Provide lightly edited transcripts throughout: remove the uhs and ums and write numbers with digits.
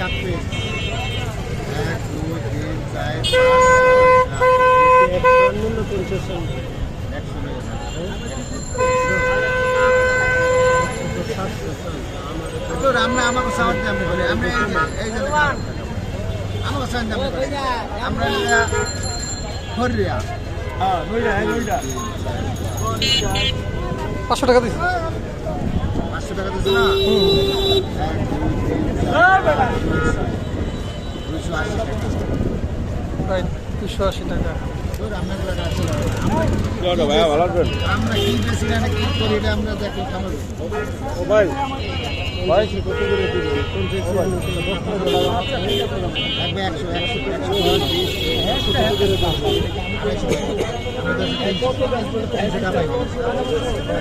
সাত পিস 1 2 3 4 মূল্য 50 আমরা আমাকে সাউন্ড দাম বলি আমরা এই যে আমাকে সাউন্ড দাম বলি আমরা হরিয়া হ্যাঁ নইটা 500 টাকা দিছি। 500 টাকা দিছ না 280 টাকা রাইট 280 টাকা। আমরা কি বেশি না কি করি এটা আমরা দেখি খামার ও ভাই ভাই কি কত করে দিবেন কোন যে লাগবে 100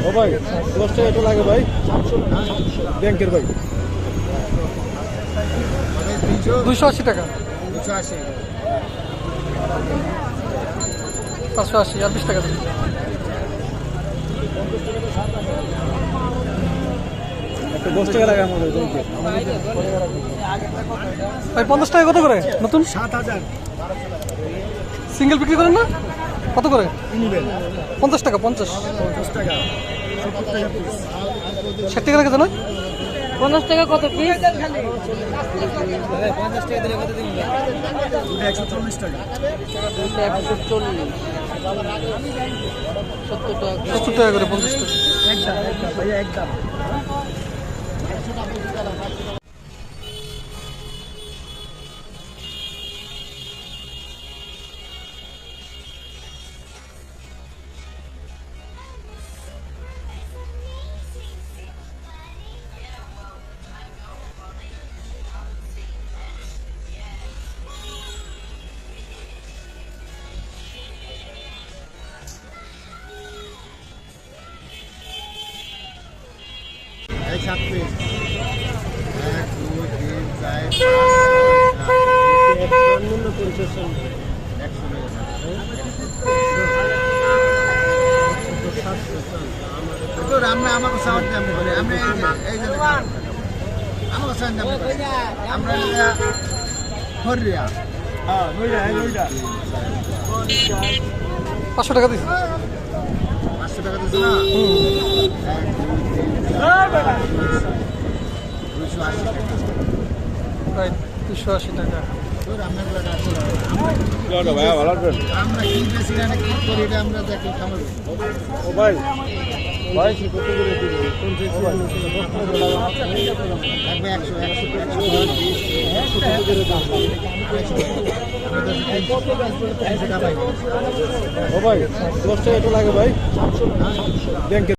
ও ভাই 10 টাকা একটু লাগে ভাই ব্যাংকের ভাই 280 টাকা 280 580 আর 20 টাকা দিন। একটা 10 টাকা লাগে আমাদের ব্যাংকে ভাই 50 টাকা কত করে নতুন 7000 সিঙ্গেল বিক্রি করেন না? কত করে? নিবেন 50 টাকা 50 টাকা 70 টাকা পিস 60 টাকা রেখে দেন। 50 টাকা কত পিস? 50 টাকা দিলে কত দিবেন 140 টাকা 140 70 টাকা 70 টাকা করে 50 টাকা। একদম ভাইয়া একদম এই সাত পিস 1 2 3 4 মূল্য 50 আমরা আমাকে সাউন্ড দাম বলি আমরা এই যে আমাকে সাউন্ড দাম বলি আমরা হরিয়া হ্যাঁ নইটা 500 টাকা দিছি। 500 টাকা দিছ না 280 টাকা রাইট 280 টাকা। ভাইয়া ভালো আছেন আমরা কি বেশি না কি করি এটা আমরা দেখি খামার ও ভাই ভাই কি কত করে দিবেন কোন যে লাগবে 100 ও ভাই 10 টাকা একটু লাগে ভাই ব্যাংকের